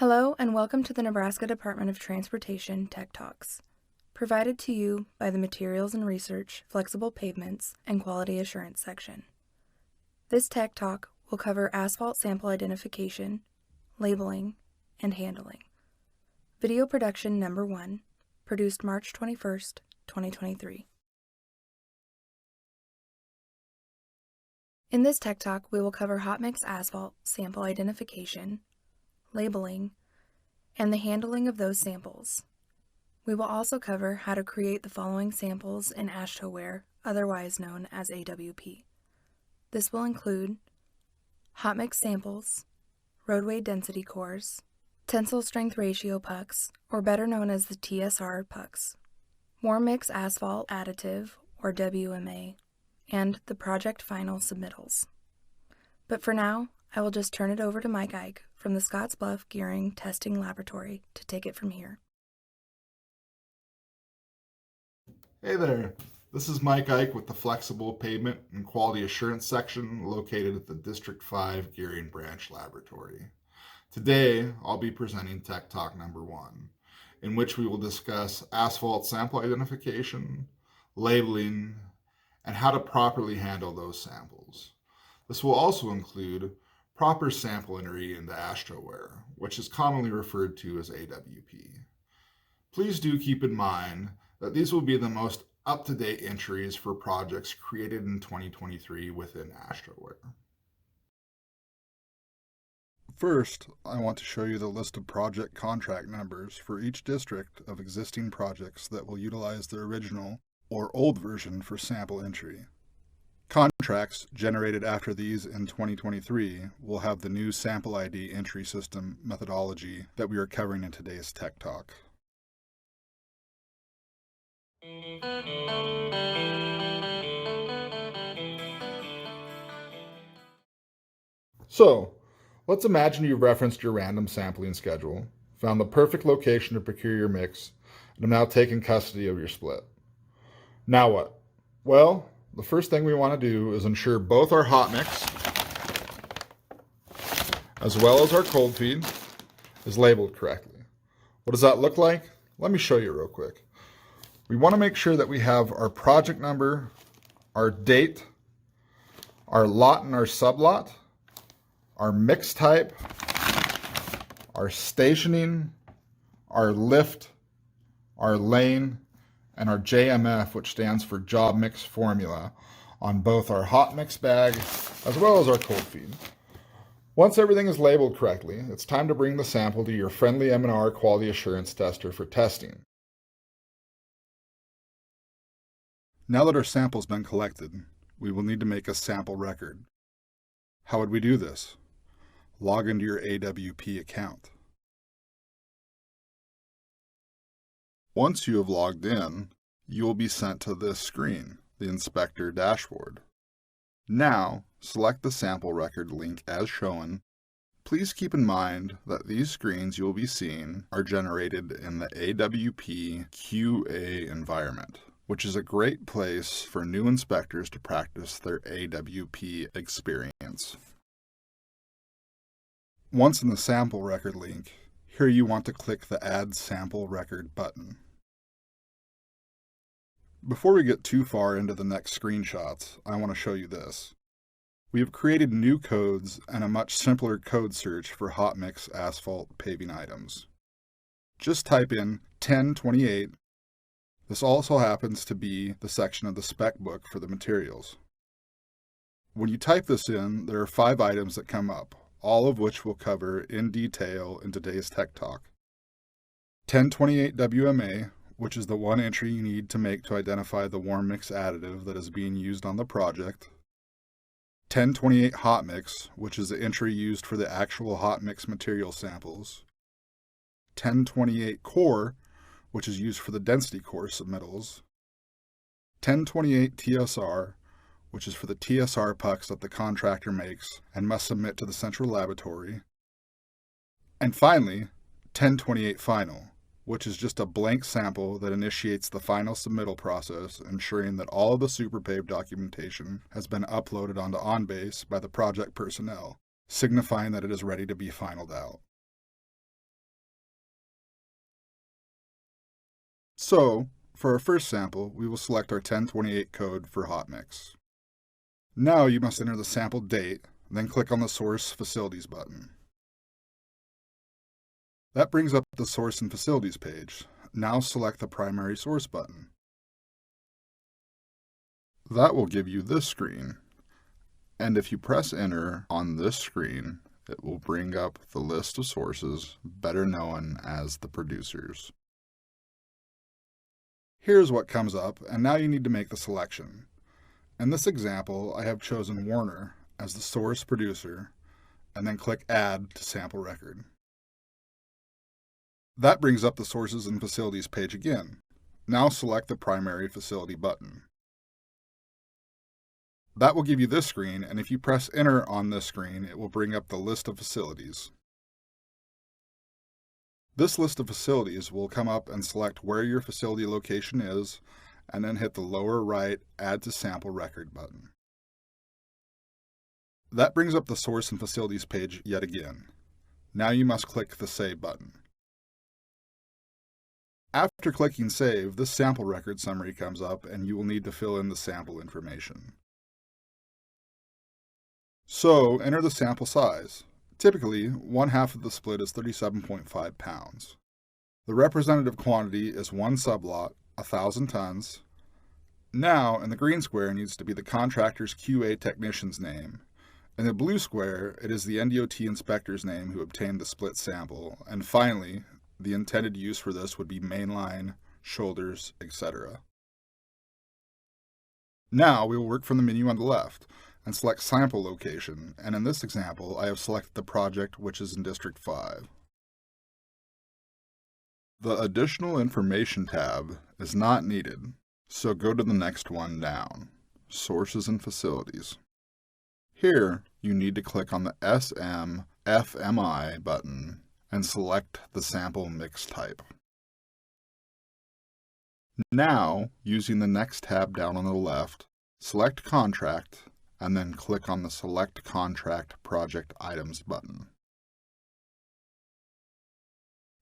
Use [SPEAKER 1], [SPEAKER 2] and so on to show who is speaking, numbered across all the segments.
[SPEAKER 1] Hello and welcome to the Nebraska Department of Transportation Tech Talks, provided to you by the Materials and Research, Flexible Pavements, and Quality Assurance section. This Tech Talk will cover asphalt sample identification, labeling, and handling. Video production number 1, produced March 21st, 2023. In this Tech Talk, we will cover hot mix asphalt sample identification, labeling, and the handling of those samples. We will also cover how to create the following samples in AASHTOWare, otherwise known as AWP. This will include hot mix samples, roadway density cores, tensile strength ratio pucks, or better known as the TSR pucks, warm mix asphalt additive, or WMA, and the project final submittals. But for now, I will just turn it over to Mike Ike from the Scottsbluff Gearing Testing Laboratory to take it from here.
[SPEAKER 2] Hey there, this is Mike Ike with the Flexible Pavement and Quality Assurance section located at the District 5 Gearing Branch Laboratory. Today, I'll be presenting Tech Talk number 1, in which we will discuss asphalt sample identification, labeling, and how to properly handle those samples. This will also include proper sample entry into AASHTOWare, which is commonly referred to as AWP. Please do keep in mind that these will be the most up-to-date entries for projects created in 2023 within AASHTOWare.
[SPEAKER 3] First, I want to show you the list of project contract numbers for each district of existing projects that will utilize the original or old version for sample entry. Contracts generated after these in 2023 will have the new sample ID entry system methodology that we are covering in today's Tech Talk.
[SPEAKER 2] So, let's imagine you've referenced your random sampling schedule, found the perfect location to procure your mix, and have now taken custody of your split. Now what? Well, the first thing we want to do is ensure both our hot mix as well as our cold feed is labeled correctly. What does that look like? Let me show you real quick. We want to make sure that we have our project number, our date, our lot and our sublot, our mix type, our stationing, our lift, our lane, and our JMF, which stands for job mix formula, on both our hot mix bag as well as our cold feed. Once everything is labeled correctly, it's time to bring the sample to your friendly M&R quality assurance tester for testing.
[SPEAKER 3] Now that our sample's been collected, we will need to make a sample record. How would we do this? Log into your AWP account. Once you have logged in, you will be sent to this screen, the Inspector dashboard. Now, select the sample record link as shown. Please keep in mind that these screens you will be seeing are generated in the AWP QA environment, which is a great place for new inspectors to practice their AWP experience. Once in the sample record link, here you want to click the Add Sample Record button. Before we get too far into the next screenshots, I want to show you this. We have created new codes and a much simpler code search for hot mix asphalt paving items. Just type in 1028. This also happens to be the section of the spec book for the materials. When you type this in, there are 5 items that come up, all of which we'll cover in detail in today's Tech Talk. 1028 WMA, which is the one entry you need to make to identify the warm mix additive that is being used on the project. 1028 hot mix, which is the entry used for the actual hot mix material samples. 1028 core, which is used for the density core submittals. 1028 TSR, which is for the TSR pucks that the contractor makes and must submit to the central laboratory. And finally, 1028 final, which is just a blank sample that initiates the final submittal process, ensuring that all of the SuperPave documentation has been uploaded onto OnBase by the project personnel, signifying that it is ready to be finalized out. So, for our first sample, we will select our 1028 code for hot mix. Now you must enter the sample date, then click on the Source Facilities button. That brings up the Source and Facilities page. Now select the Primary Source button. That will give you this screen. And if you press Enter on this screen, it will bring up the list of sources, better known as the producers. Here's what comes up, and now you need to make the selection. In this example, I have chosen Warner as the source producer, and then click Add to Sample Record. That brings up the Sources and Facilities page again. Now select the Primary Facility button. That will give you this screen, and if you press Enter on this screen, it will bring up the list of facilities. This list of facilities will come up and select where your facility location is, and then hit the lower right Add to Sample Record button. That brings up the Source and Facilities page yet again. Now you must click the Save button. After clicking Save, this sample record summary comes up, and you will need to fill in the sample information. So, enter the sample size. Typically, 1/2 of the split is 37.5 pounds. The representative quantity is 1 sublot, 1,000 tons. Now, in the green square needs to be the contractor's QA technician's name. In the blue square, it is the NDOT inspector's name who obtained the split sample. And finally, the intended use for this would be mainline, shoulders, etc. Now, we will work from the menu on the left and select Sample Location, and in this example, I have selected the project which is in District 5. The Additional Information tab is not needed, so go to the next one down, Sources and Facilities. Here, you need to click on the SM/FMI button and select the sample mix type. Now, using the next tab down on the left, select Contract, and then click on the Select Contract Project Items button.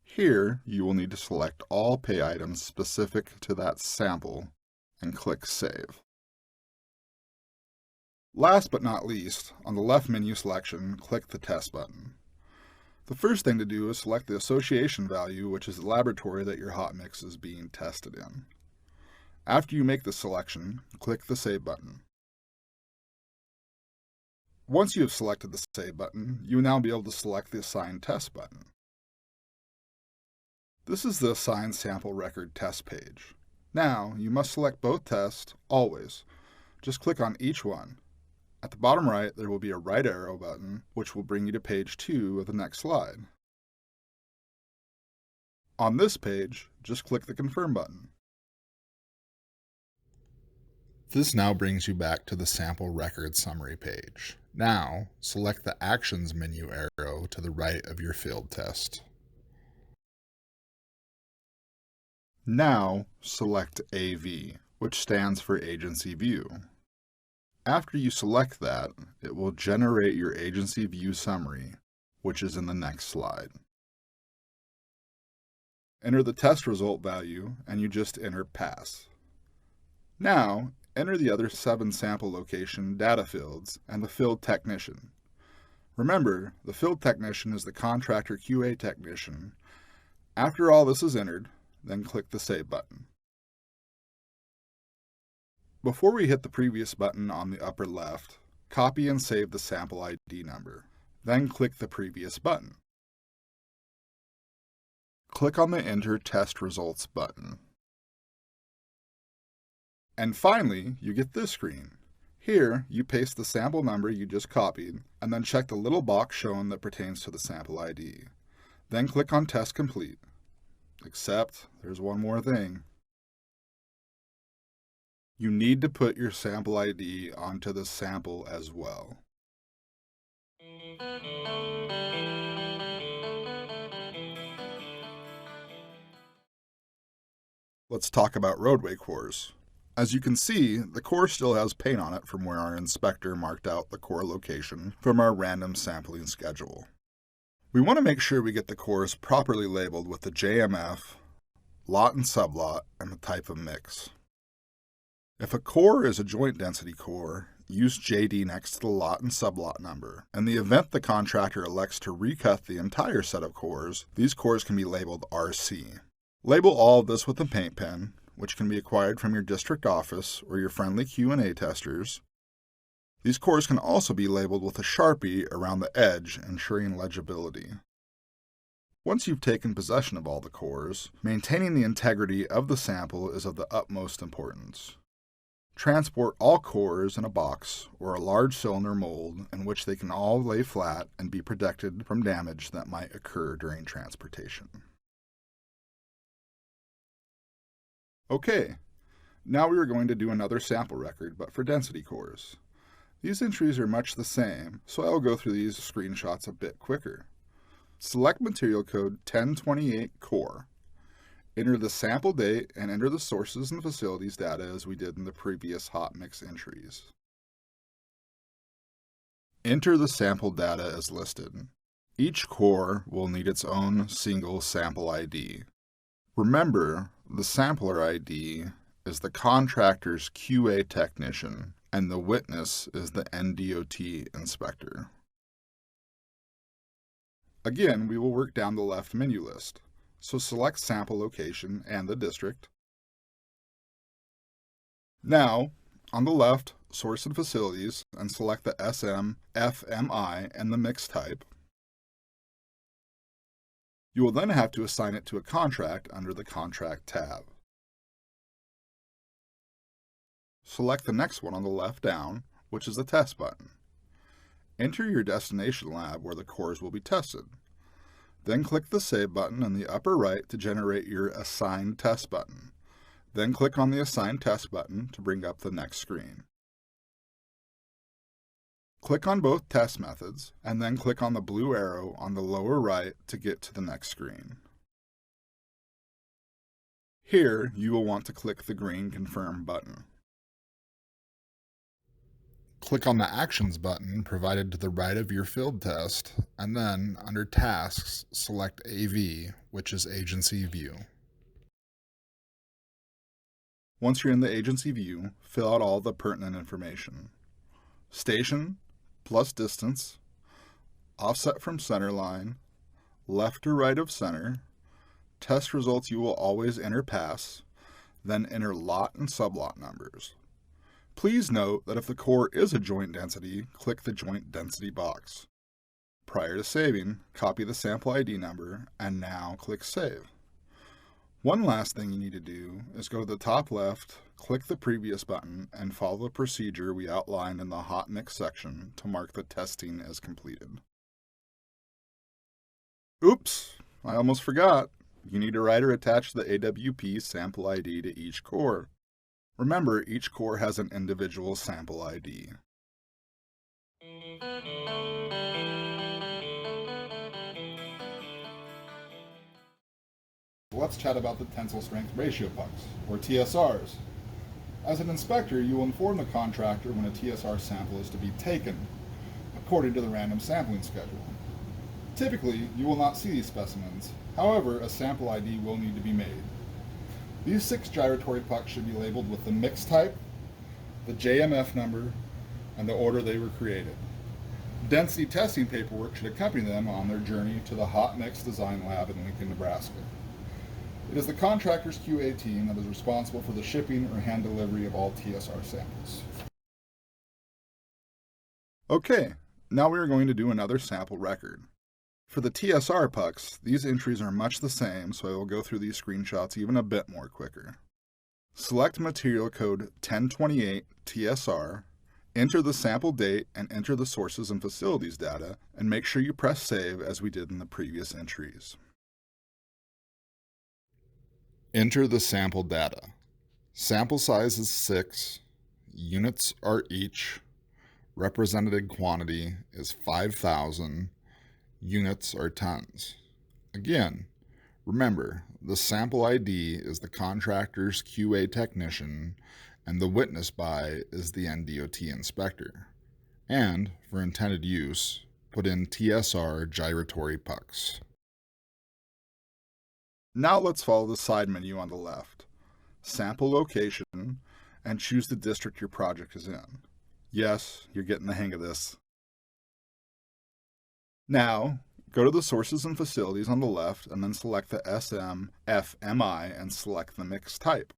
[SPEAKER 3] Here, you will need to select all pay items specific to that sample and click Save. Last but not least, on the left menu selection, click the Test button. The first thing to do is select the association value, which is the laboratory that your hot mix is being tested in. After you make the selection, click the Save button. Once you have selected the Save button, you will now be able to select the Assign Test button. This is the Assign Sample Record Test page. Now, you must select both tests, always. Just click on each one. At the bottom right, there will be a right arrow button, which will bring you to page 2 of the next slide. On this page, just click the Confirm button. This now brings you back to the Sample Record Summary page. Now, select the Actions menu arrow to the right of your field test. Now, select AV, which stands for Agency View. After you select that, it will generate your Agency View summary, which is in the next slide. Enter the test result value, and you just enter Pass. Now, enter the other 7 sample location data fields and the field technician. Remember, the field technician is the contractor QA technician. After all this is entered, then click the Save button. Before we hit the previous button on the upper left, copy and save the sample ID number. Then click the previous button. Click on the Enter Test Results button. And finally, you get this screen. Here, you paste the sample number you just copied, and then check the little box shown that pertains to the sample ID. Then click on Test Complete. Except, there's one more thing. You need to put your sample ID onto the sample as well. Let's talk about roadway cores. As you can see, the core still has paint on it from where our inspector marked out the core location from our random sampling schedule. We want to make sure we get the cores properly labeled with the JMF, lot and sublot, and the type of mix. If a core is a joint density core, use JD next to the lot and sublot number. In the event the contractor elects to recut the entire set of cores, these cores can be labeled RC. Label all of this with a paint pen, which can be acquired from your district office or your friendly Q&A testers. These cores can also be labeled with a Sharpie around the edge, ensuring legibility. Once you've taken possession of all the cores, maintaining the integrity of the sample is of the utmost importance. Transport all cores in a box or a large cylinder mold in which they can all lay flat and be protected from damage that might occur during transportation. Okay, now we are going to do another sample record, but for density cores. These entries are much the same, so I will go through these screenshots a bit quicker. Select material code 1028 core. Enter the sample date and enter the sources and facilities data as we did in the previous hot mix entries. Enter the sample data as listed. Each core will need its own single sample ID. Remember, the sampler ID is the contractor's QA technician, and the witness is the NDOT inspector. Again, we will work down the left menu list. So select sample location and the district. Now, on the left, source and facilities, and select the SM, FMI, and the mix type. You will then have to assign it to a contract under the Contract tab. Select the next one on the left down, which is the Test button. Enter your destination lab where the cores will be tested. Then click the Save button in the upper right to generate your Assign Test button. Then click on the Assign Test button to bring up the next screen. Click on both test methods, and then click on the blue arrow on the lower right to get to the next screen. Here, you will want to click the green Confirm button.
[SPEAKER 2] Click on the Actions button provided to the right of your field test, and then, under Tasks, select AV, which is Agency View.
[SPEAKER 3] Once you're in the agency view, fill out all the pertinent information. Station, plus distance, offset from center line, left or right of center, test results you will always enter pass, then enter lot and sublot numbers. Please note that if the core is a joint density, click the joint density box. Prior to saving, copy the sample ID number, and now click Save. One last thing you need to do is go to the top left, click the previous button, and follow the procedure we outlined in the hot mix section to mark the testing as completed. Oops, I almost forgot. You need to write or attach the AWP sample ID to each core. Remember, each core has an individual sample ID. Let's chat about the tensile strength ratio pucks, or TSRs. As an inspector, you will inform the contractor when a TSR sample is to be taken, according to the random sampling schedule. Typically, you will not see these specimens. However, a sample ID will need to be made. These 6 gyratory pucks should be labeled with the mix type, the JMF number, and the order they were created. Density testing paperwork should accompany them on their journey to the Hot Mix Design Lab in Lincoln, Nebraska. It is the contractor's QA team that is responsible for the shipping or hand delivery of all TSR samples. Okay, now we are going to do another sample record. For the TSR pucks, these entries are much the same, so I will go through these screenshots even a bit more quicker. Select material code 1028 TSR, enter the sample date and enter the sources and facilities data, and make sure you press save as we did in the previous entries.
[SPEAKER 2] Enter the sample data. Sample size is 6, units are each, represented quantity is 5,000, units are tons. Again, remember, the sample ID is the contractor's QA technician, and the witness by is the NDOT inspector. And, for intended use, put in TSR gyratory pucks.
[SPEAKER 3] Now let's follow the side menu on the left. Sample location, and choose the district your project is in. Yes, you're getting the hang of this. Now, go to the Sources and Facilities on the left and then select the SMFMI and select the mix type.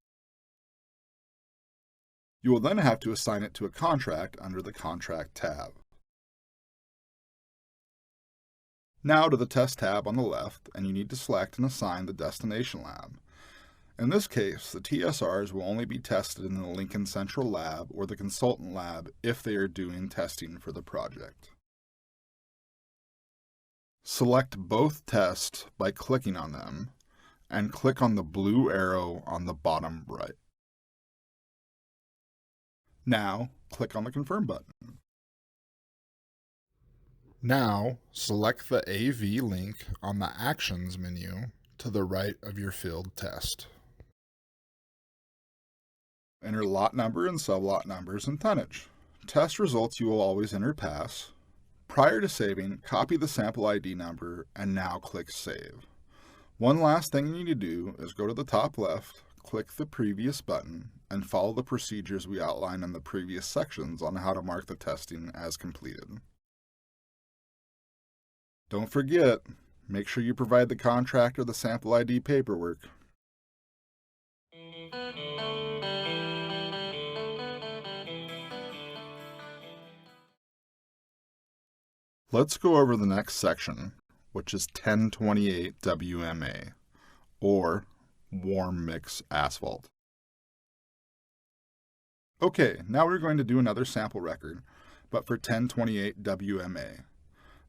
[SPEAKER 3] You will then have to assign it to a contract under the Contract tab. Now to the Test tab on the left, and you need to select and assign the destination lab. In this case, the TSRs will only be tested in the Lincoln Central Lab or the Consultant Lab if they are doing testing for the project. Select both tests by clicking on them, and click on the blue arrow on the bottom right. Now, click on the Confirm button.
[SPEAKER 2] Now, select the AV link on the Actions menu to the right of your field test.
[SPEAKER 3] Enter lot number and sublot numbers and tonnage. Test results you will always enter pass. Prior to saving, copy the sample ID number and now click Save. One last thing you need to do is go to the top left, click the Previous button, and follow the procedures we outlined in the previous sections on how to mark the testing as completed. Don't forget, make sure you provide the contractor the sample ID paperwork. Let's go over the next section, which is 1028 WMA, or Warm Mix Asphalt. Okay, now we're going to do another sample record, but for 1028 WMA.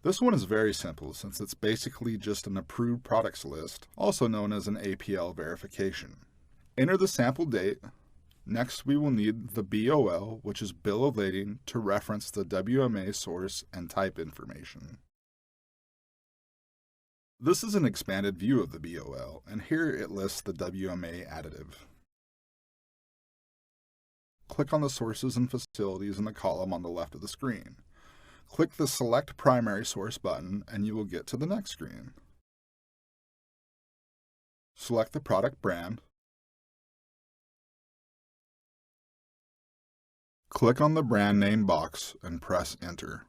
[SPEAKER 3] This one is very simple since it's basically just an approved products list, also known as an APL verification. Enter the sample date. Next, we will need the BOL, which is bill of lading, to reference the WMA source and type information. This is an expanded view of the BOL, and here it lists the WMA additive. Click on the Sources and Facilities in the column on the left of the screen. Click the Select Primary Source button, and you will get to the next screen. Select the product brand. Click on the brand name box and press Enter.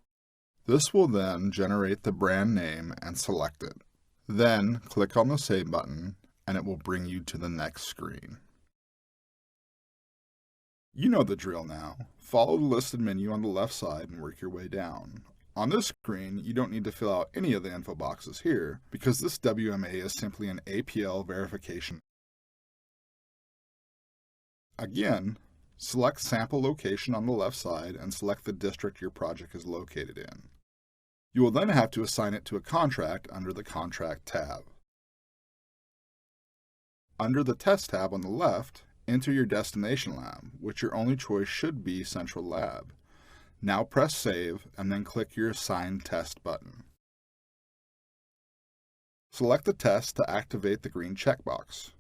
[SPEAKER 3] This will then generate the brand name and select it. Then click on the Save button and it will bring you to the next screen. You know the drill now. Follow the listed menu on the left side and work your way down. On this screen, you don't need to fill out any of the info boxes here because this WMA is simply an APL verification. Again, select sample location on the left side and select the district your project is located in. You will then have to assign it to a contract under the Contract tab. Under the Test tab on the left, enter your destination lab, which your only choice should be Central Lab. Now press Save and then click your Assign Test button. Select the test to activate the green checkbox.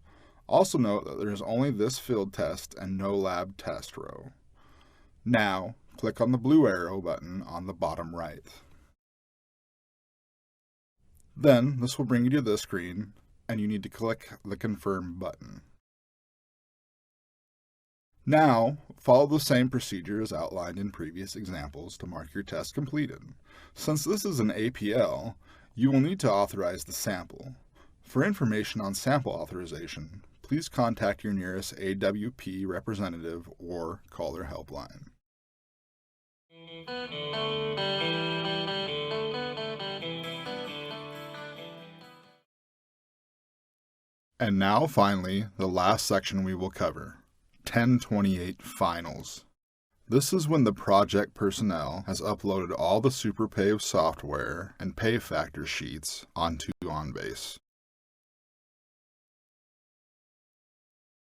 [SPEAKER 3] Also note that there is only this field test and no lab test row. Now, click on the blue arrow button on the bottom right. Then, this will bring you to this screen, and you need to click the Confirm button. Now, follow the same procedure as outlined in previous examples to mark your test completed. Since this is an APL, you will need to authorize the sample. For information on sample authorization, please contact your nearest AWP representative or call their helpline. And now, finally, the last section we will cover, 1028 Finals. This is when the project personnel has uploaded all the SuperPave software and pay factor sheets onto OnBase.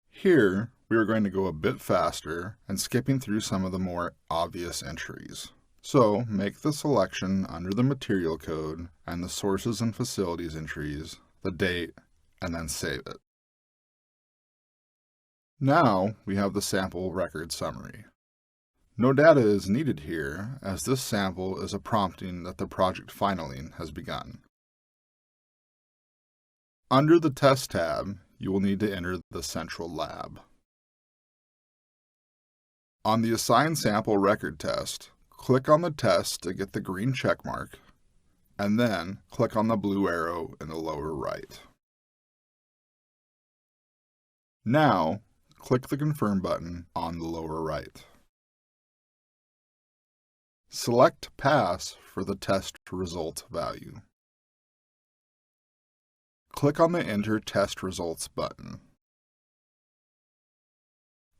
[SPEAKER 3] Here, we are going to go a bit faster and skipping through some of the more obvious entries. So, make the selection under the material code and the sources and facilities entries, the date, and then save it. Now, we have the sample record summary. No data is needed here, as this sample is a prompting that the project filing has begun. Under the Test tab, you will need to enter the central lab. On the Assign Sample Record test, click on the test to get the green check mark, and then click on the blue arrow in the lower right. Now, click the Confirm button on the lower right. Select Pass for the test result value. Click on the Enter Test Results button,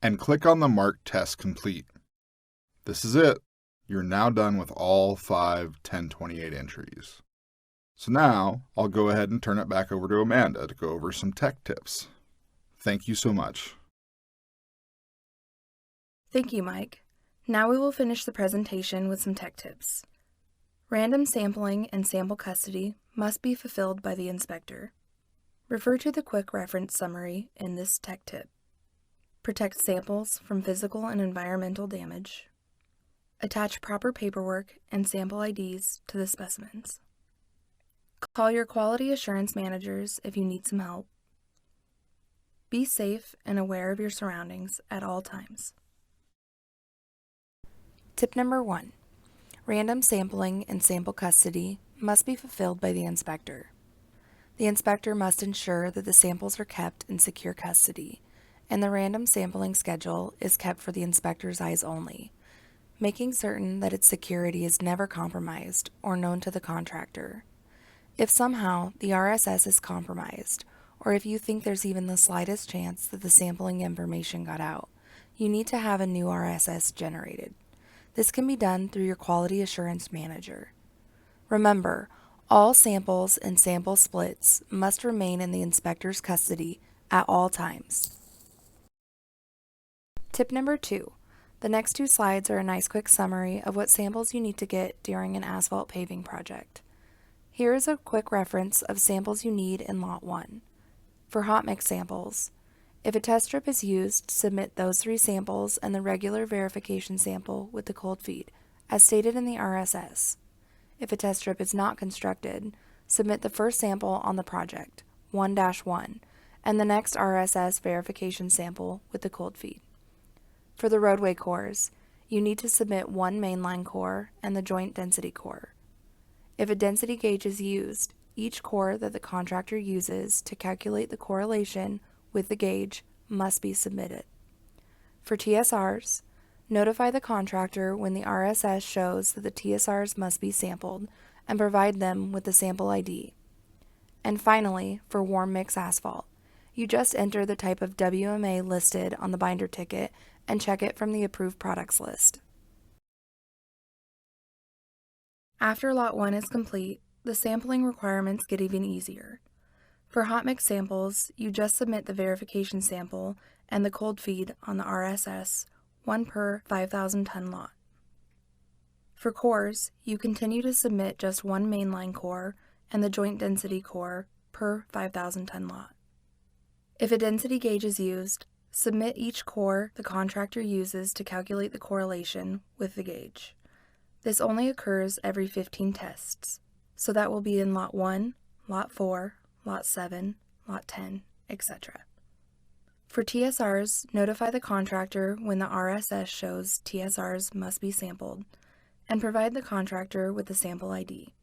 [SPEAKER 3] and click on the Mark Test Complete. This is it. You're now done with all 5 1028 entries. So now, I'll go ahead and turn it back over to Amanda to go over some tech tips. Thank you so much.
[SPEAKER 1] Thank you, Mike. Now we will finish the presentation with some tech tips. Random sampling and sample custody must be fulfilled by the inspector. Refer to the quick reference summary in this tech tip. Protect samples from physical and environmental damage. Attach proper paperwork and sample IDs to the specimens. Call your quality assurance managers if you need some help. Be safe and aware of your surroundings at all times. Tip number 1. Random sampling and sample custody must be fulfilled by the inspector. The inspector must ensure that the samples are kept in secure custody, and the random sampling schedule is kept for the inspector's eyes only, making certain that its security is never compromised or known to the contractor. If somehow the RSS is compromised, or if you think there's even the slightest chance that the sampling information got out, you need to have a new RSS generated. This can be done through your quality assurance manager. Remember, all samples and sample splits must remain in the inspector's custody at all times. Tip number 2. The next 2 slides are a nice quick summary of what samples you need to get during an asphalt paving project. Here is a quick reference of samples you need in Lot 1. For hot mix samples, if a test strip is used, submit those 3 samples and the regular verification sample with the cold feed, as stated in the RSS. If a test strip is not constructed, submit the first sample on the project, 1-1, and the next RSS verification sample with the cold feed. For the roadway cores, you need to submit 1 mainline core and the joint density core. If a density gauge is used, each core that the contractor uses to calculate the correlation with the gauge must be submitted. For TSRs, notify the contractor when the RSS shows that the TSRs must be sampled and provide them with the sample ID. And finally, for warm mix asphalt, you just enter the type of WMA listed on the binder ticket and check it from the approved products list. After Lot 1 is complete, the sampling requirements get even easier. For hot mix samples, you just submit the verification sample and the cold feed on the RSS, 1 per 5,000 ton lot. For cores, you continue to submit just 1 mainline core and the joint density core per 5,000 ton lot. If a density gauge is used, submit each core the contractor uses to calculate the correlation with the gauge. This only occurs every 15 tests, so that will be in Lot 1, Lot 4, Lot 7, Lot 10, etc. For TSRs, notify the contractor when the RSS shows TSRs must be sampled, and provide the contractor with the sample ID.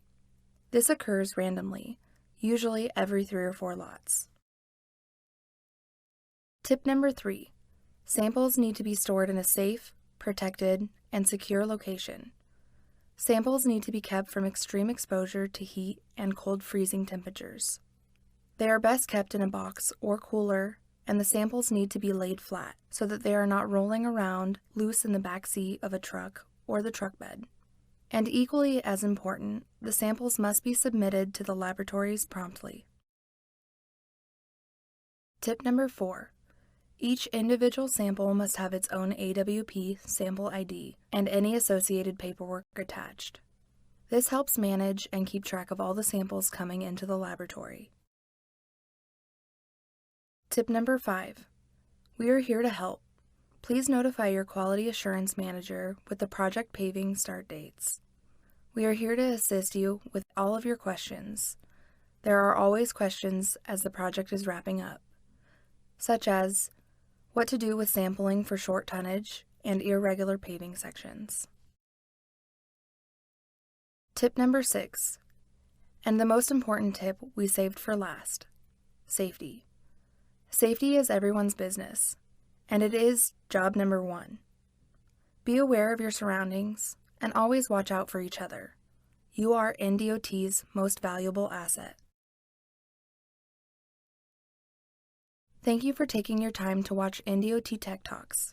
[SPEAKER 1] This occurs randomly, usually every 3 or 4 lots. Tip number 3. Samples need to be stored in a safe, protected, and secure location. Samples need to be kept from extreme exposure to heat and cold freezing temperatures. They are best kept in a box or cooler, and the samples need to be laid flat so that they are not rolling around loose in the back seat of a truck or the truck bed. And equally as important, the samples must be submitted to the laboratories promptly. Tip number 4. Each individual sample must have its own AWP sample ID and any associated paperwork attached. This helps manage and keep track of all the samples coming into the laboratory. Tip number 5. We are here to help. Please notify your quality assurance manager with the project paving start dates. We are here to assist you with all of your questions. there are always questions as the project is wrapping up, such as what to do with sampling for short tonnage and irregular paving sections. Tip number 6, and the most important tip we saved for last, safety. Safety is everyone's business, and it is job number 1. Be aware of your surroundings and always watch out for each other. You are NDOT's most valuable asset. Thank you for taking your time to watch NDOT Tech Talks.